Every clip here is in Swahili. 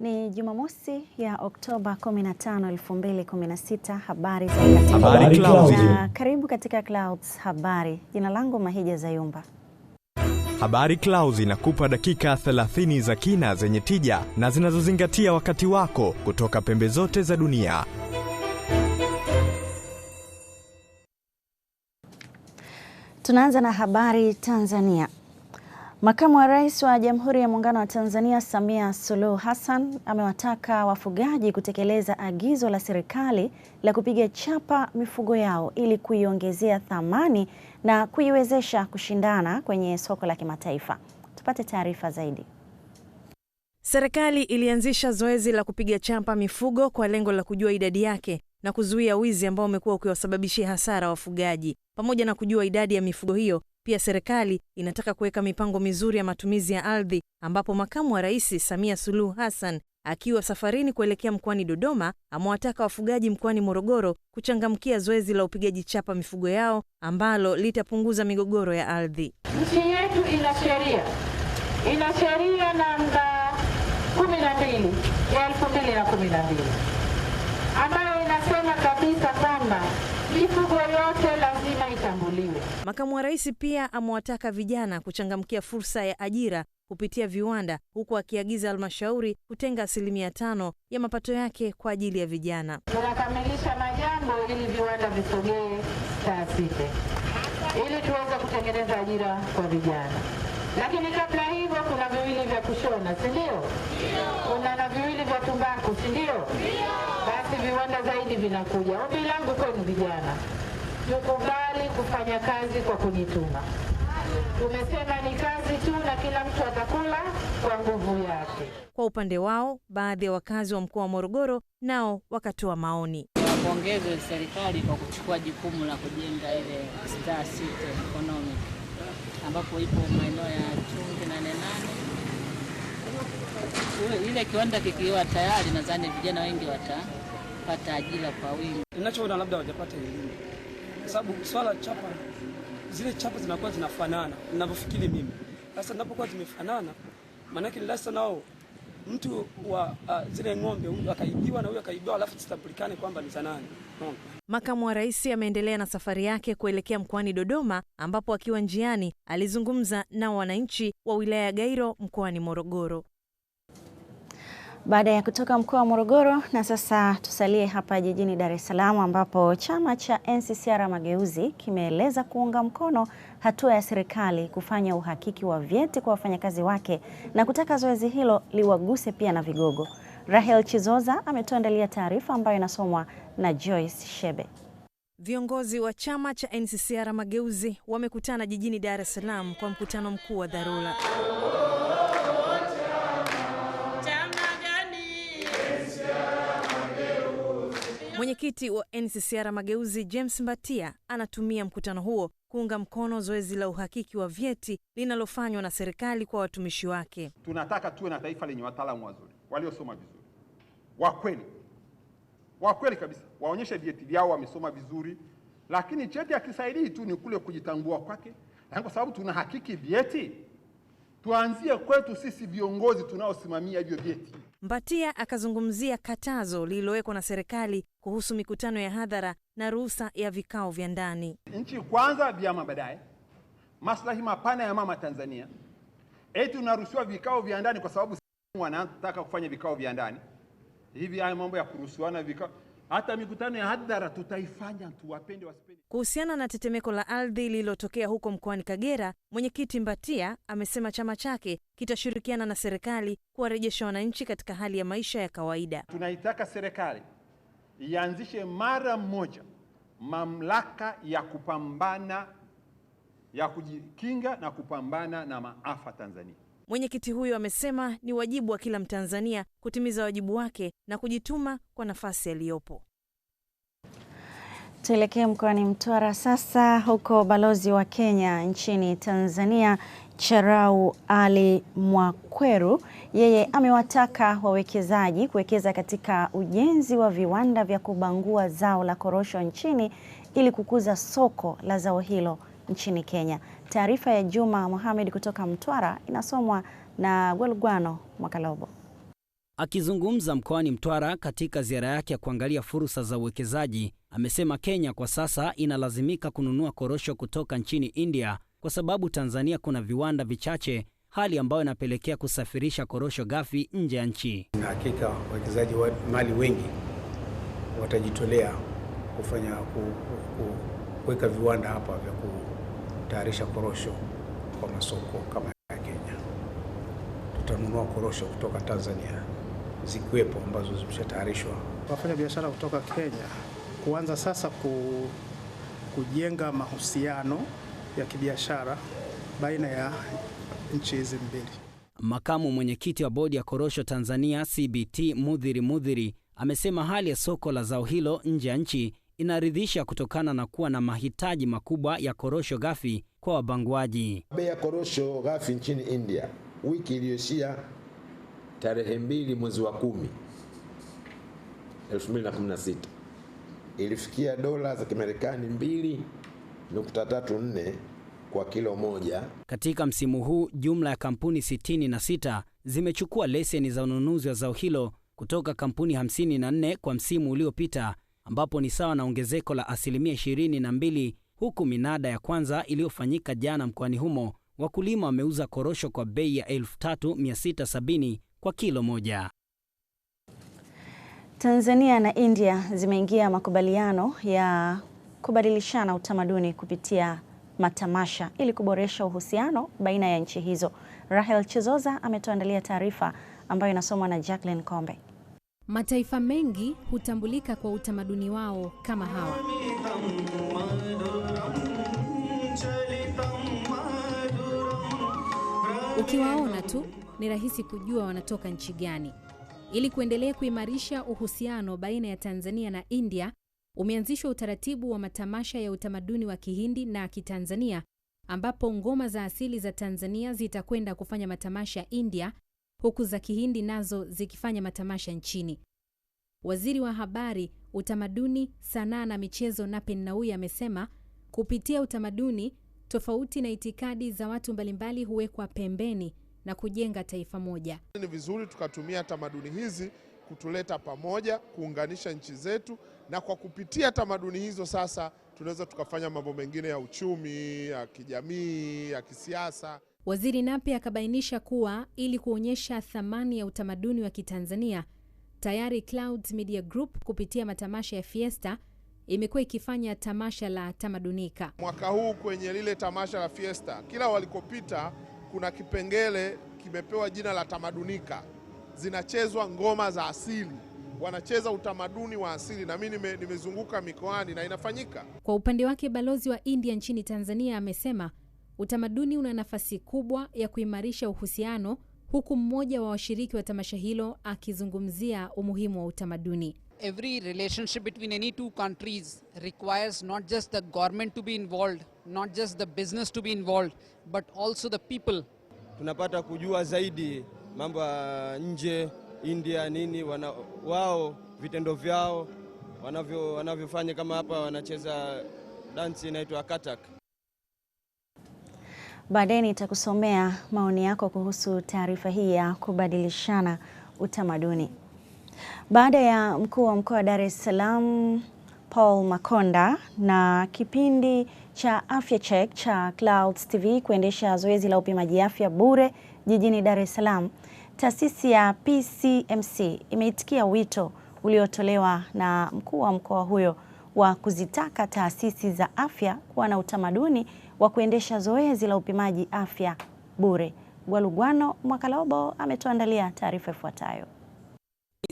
Ni Jumamosi ya Oktoba 15, 2016. Habari za Clouds. Karibu katika Clouds Habari. Jina langu Mahija Zayumba. Habari Clouds inakupa dakika 30 za kina zenye tija na zinazozingatia wakati wako kutoka pembe zote za dunia. Tunaanza na habari Tanzania. Makamu wa Rais wa Jamhuri ya Muungano wa Tanzania Samia Suluhu Hassan amewataka wafugaji kutekeleza agizo la serikali la kupiga chapa mifugo yao ili kuiongezea thamani na kuiwezesha kushindana kwenye soko la kimataifa. Tupate taarifa zaidi. Serikali ilianzisha zoezi la kupiga chapa mifugo kwa lengo la kujua idadi yake na kuzuia wizi ambao umekuwa ukiwasababishia hasara wafugaji. Pamoja na kujua idadi ya mifugo hiyo, pia serikali inataka kuweka mipango mizuri ya matumizi ya ardhi, ambapo Makamu wa Rais Samia Suluhu Hassan akiwa safarini kuelekea mkoani Dodoma amewataka wafugaji mkoani Morogoro kuchangamkia zoezi la upigaji chapa mifugo yao ambalo litapunguza migogoro ya ardhi. Nchi yetu ina sheria namba 12 ya 2012 ambayo inasema kabisa kwamba mifugo yote lazima itambuliwe. Makamu wa Rais pia amewataka vijana kuchangamkia fursa ya ajira kupitia viwanda, huku akiagiza halmashauri kutenga 5% ya mapato yake kwa ajili ya vijana. Tunakamilisha majambo ili viwanda visogee taasisi, ili tuweze kutengeneza ajira kwa vijana. Lakini kabla hivyo kuna viwili vya kushona, si ndio? Kuna na viwili vya tumbaku, si ndio? Basi viwanda zaidi vinakuja. Ombi langu kwenu vijana, tukubali kufanya kazi kwa kujituma. Tumesema ni kazi tu na kila mtu atakula kwa nguvu yake. Kwa upande wao, baadhi ya wakazi wa mkoa wa Morogoro nao wakatoa maoni. Wapongeze serikali kwa kuchukua jukumu la kujenga ile Star City Economic ambapo ipo maeneo ya Chungi na Nenane. Ile kiwanda kikiwa tayari, nadhani vijana wengi watapata ajira kwa wingi. Ninachoona labda wajapata elimu, kwa sababu swala chapa, zile chapa zinakuwa zinafanana ninavyofikiri mimi. Sasa ninapokuwa zimefanana, maana yake lazima nao mtu wa zile ng'ombe akaibiwa na huyo akaibiwa, alafu zitambulikane kwamba ni za nani. Makamu wa Rais ameendelea na safari yake kuelekea mkoani Dodoma, ambapo akiwa njiani alizungumza na wananchi wa wilaya ya Gairo mkoani Morogoro. Baada ya kutoka mkoa wa Morogoro, na sasa tusalie hapa jijini Dar es Salaam, ambapo chama cha NCCR Mageuzi kimeeleza kuunga mkono hatua ya serikali kufanya uhakiki wa vyeti kwa wafanyakazi wake na kutaka zoezi hilo liwaguse pia na vigogo. Rahel Chizoza ametuandalia taarifa ambayo inasomwa na Joyce Shebe. Viongozi wa chama cha NCCR Mageuzi wamekutana jijini Dar es Salaam kwa mkutano mkuu wa dharura. Mwenyekiti wa NCCR Mageuzi James Mbatia anatumia mkutano huo kuunga mkono zoezi la uhakiki wa vyeti linalofanywa na serikali kwa watumishi wake. Tunataka tuwe na taifa lenye wataalamu wazuri, waliosoma vizuri, wa kweli kabisa, waonyeshe vyeti vyao wamesoma vizuri, lakini cheti hakisaidii tu ni kule kujitambua kwake. Kwa sababu tunahakiki vyeti, tuanzie kwetu sisi viongozi tunaosimamia hivyo vyeti. Mbatia akazungumzia katazo lililowekwa na serikali kuhusu mikutano ya hadhara na ruhusa ya vikao vya ndani. Nchi kwanza, vyama baadaye, maslahi mapana ya mama Tanzania. Eti unaruhusiwa vikao vya ndani kwa sababu wanataka kufanya vikao vya ndani. Hivi haya mambo ya kuruhusiwana vikao, hata mikutano ya hadhara tutaifanya, tuwapende wasipende. Kuhusiana na tetemeko la ardhi lililotokea huko mkoani Kagera, mwenyekiti Mbatia amesema chama chake kitashirikiana na serikali kuwarejesha wananchi katika hali ya maisha ya kawaida. Tunaitaka serikali ianzishe mara moja mamlaka ya kupambana, ya kujikinga na kupambana na maafa Tanzania. Mwenyekiti huyo amesema ni wajibu wa kila Mtanzania kutimiza wajibu wake na kujituma kwa nafasi aliyopo. Tuelekee mkoani Mtwara sasa, huko balozi wa Kenya nchini Tanzania Cherau Ali Mwakweru, yeye amewataka wawekezaji kuwekeza katika ujenzi wa viwanda vya kubangua zao la korosho nchini ili kukuza soko la zao hilo nchini Kenya. Taarifa ya Juma Mohamed kutoka Mtwara inasomwa na Gwelugwano Mwakalobo. Akizungumza mkoani Mtwara katika ziara yake ya kuangalia fursa za uwekezaji, amesema Kenya kwa sasa inalazimika kununua korosho kutoka nchini India kwa sababu Tanzania kuna viwanda vichache, hali ambayo inapelekea kusafirisha korosho ghafi nje ya nchi. Na hakika wawekezaji wa mali wengi watajitolea kufanya kuweka viwanda hapa vya kutayarisha korosho kwa masoko kama ya Kenya. Tutanunua korosho kutoka Tanzania zikiwepo ambazo zimeshatayarishwa. Wafanya biashara kutoka Kenya kuanza sasa kujenga mahusiano ya kibiashara baina ya nchi hizi mbili. Makamu mwenyekiti wa bodi ya korosho Tanzania CBT Mudhiri amesema hali ya soko la zao hilo nje ya nchi inaridhisha kutokana na kuwa na mahitaji makubwa ya korosho ghafi kwa wabanguaji. Bei ya korosho ghafi nchini India wiki iliyoishia tarehe 2 mwezi wa 10 2016 ilifikia dola za Kimarekani 2.34 kwa kilo moja. Katika msimu huu jumla ya kampuni 66 zimechukua leseni za ununuzi wa zao hilo kutoka kampuni 54 kwa msimu uliopita, ambapo ni sawa na ongezeko la 22%, huku minada ya kwanza iliyofanyika jana mkoani humo wakulima wameuza korosho kwa bei ya 3670 kwa kilo moja. Tanzania na India zimeingia makubaliano ya kubadilishana utamaduni kupitia matamasha ili kuboresha uhusiano baina ya nchi hizo. Rahel Chizoza ametuandalia taarifa ambayo inasomwa na Jacqueline Kombe. Mataifa mengi hutambulika kwa utamaduni wao kama hawa. Ukiwaona tu ni rahisi kujua wanatoka nchi gani. Ili kuendelea kuimarisha uhusiano baina ya Tanzania na India, umeanzishwa utaratibu wa matamasha ya utamaduni wa Kihindi na Kitanzania, ambapo ngoma za asili za Tanzania zitakwenda kufanya matamasha India, huku za Kihindi nazo zikifanya matamasha nchini. Waziri wa Habari, Utamaduni, Sanaa na Michezo Nape Nnauye amesema kupitia utamaduni, tofauti na itikadi za watu mbalimbali huwekwa pembeni na kujenga taifa moja. Ni vizuri tukatumia tamaduni hizi kutuleta pamoja, kuunganisha nchi zetu, na kwa kupitia tamaduni hizo sasa tunaweza tukafanya mambo mengine ya uchumi, ya kijamii, ya kisiasa. Waziri Nape akabainisha kuwa ili kuonyesha thamani ya utamaduni wa Kitanzania, tayari Clouds Media Group kupitia matamasha ya Fiesta imekuwa ikifanya tamasha la Tamadunika. Mwaka huu kwenye lile tamasha la Fiesta, kila walikopita kuna kipengele kimepewa jina la Tamadunika. Zinachezwa ngoma za asili, wanacheza utamaduni wa asili, na mimi nimezunguka mikoani na inafanyika. Kwa upande wake, balozi wa India nchini Tanzania amesema utamaduni una nafasi kubwa ya kuimarisha uhusiano, huku mmoja wa washiriki wa tamasha hilo akizungumzia umuhimu wa utamaduni. Every relationship between any two countries requires not just the government to be involved, not just the business to be involved, but also the people. Tunapata kujua zaidi mambo ya nje, India nini, wao vitendo vyao wanavyofanya, kama hapa wanacheza dansi inaitwa Kathak. Baadaye nitakusomea maoni yako kuhusu taarifa hii ya kubadilishana utamaduni. Baada ya mkuu wa mkoa wa Dar es Salaam Paul Makonda na kipindi cha Afya Check cha Clouds TV kuendesha zoezi la upimaji afya bure jijini Dar es Salaam, taasisi ya PCMC imeitikia wito uliotolewa na mkuu wa mkoa huyo wa kuzitaka taasisi za afya kuwa na utamaduni wa kuendesha zoezi la upimaji afya bure. Gwalugwano Mwakalobo ametuandalia taarifa ifuatayo.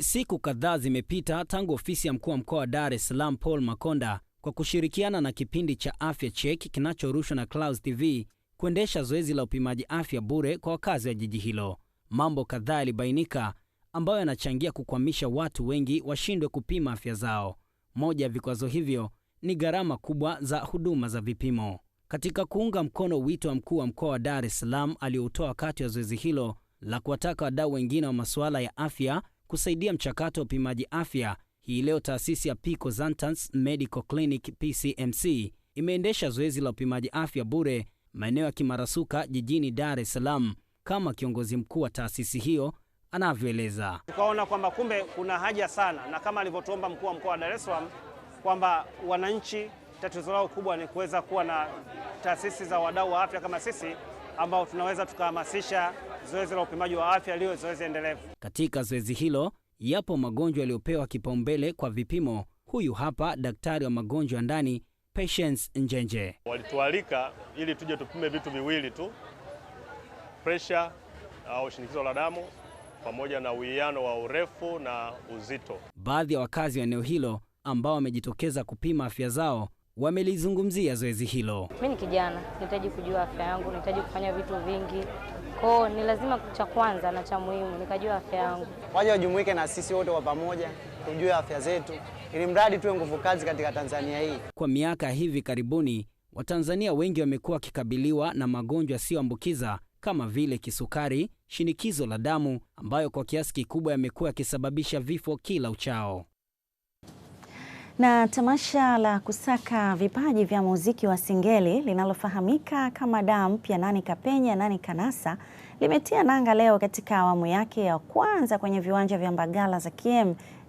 Siku kadhaa zimepita tangu ofisi ya mkuu wa mkoa wa Dar es Salaam Paul Makonda kwa kushirikiana na kipindi cha Afya Check kinachorushwa na Clouds TV kuendesha zoezi la upimaji afya bure kwa wakazi wa jiji hilo. Mambo kadhaa yalibainika ambayo yanachangia kukwamisha watu wengi washindwe kupima afya zao. Moja ya vikwazo hivyo ni gharama kubwa za huduma za vipimo. Katika kuunga mkono wito wa mkuu wa mkoa wa Dar es Salaam aliotoa wakati wa zoezi hilo la kuwataka wadau wengine wa masuala ya afya kusaidia mchakato wa upimaji afya, hii leo taasisi ya Pico Zantans Medical Clinic PCMC imeendesha zoezi la upimaji afya bure maeneo ya Kimarasuka jijini Dar es Salaam. Kama kiongozi mkuu wa taasisi hiyo anavyoeleza. Tukaona kwamba kumbe kuna haja sana, na kama alivyotuomba mkuu wa mkoa wa Dar es Salaam kwamba wananchi tatizo lao kubwa ni kuweza kuwa na taasisi za wadau wa afya kama sisi ambao tunaweza tukahamasisha zoezi la upimaji wa afya liwe zoezi endelevu. Katika zoezi hilo yapo magonjwa yaliyopewa kipaumbele kwa vipimo. Huyu hapa daktari wa magonjwa ya ndani Patience Njenje. Walitualika ili tuje tupime vitu viwili tu, pressure au shinikizo la damu pamoja na uwiano wa urefu na uzito. Baadhi ya wakazi wa eneo hilo ambao wamejitokeza kupima afya zao wamelizungumzia zoezi hilo. Mimi ni kijana, nahitaji kujua afya yangu, nahitaji kufanya vitu vingi. Kwa ni lazima cha kwanza na cha muhimu nikajua afya yangu. Waje wajumuike na sisi wote kwa pamoja tujue afya zetu, ili mradi tuwe nguvu kazi katika Tanzania hii. Kwa miaka hivi karibuni, Watanzania wengi wamekuwa wakikabiliwa na magonjwa yasiyoambukiza kama vile kisukari, shinikizo la damu ambayo kwa kiasi kikubwa yamekuwa yakisababisha vifo kila uchao. Na tamasha la kusaka vipaji vya muziki wa Singeli linalofahamika kama Daa Mpya Nani Kapenya Nani Kanasa limetia nanga leo katika awamu yake ya kwanza kwenye viwanja vya Mbagala za KM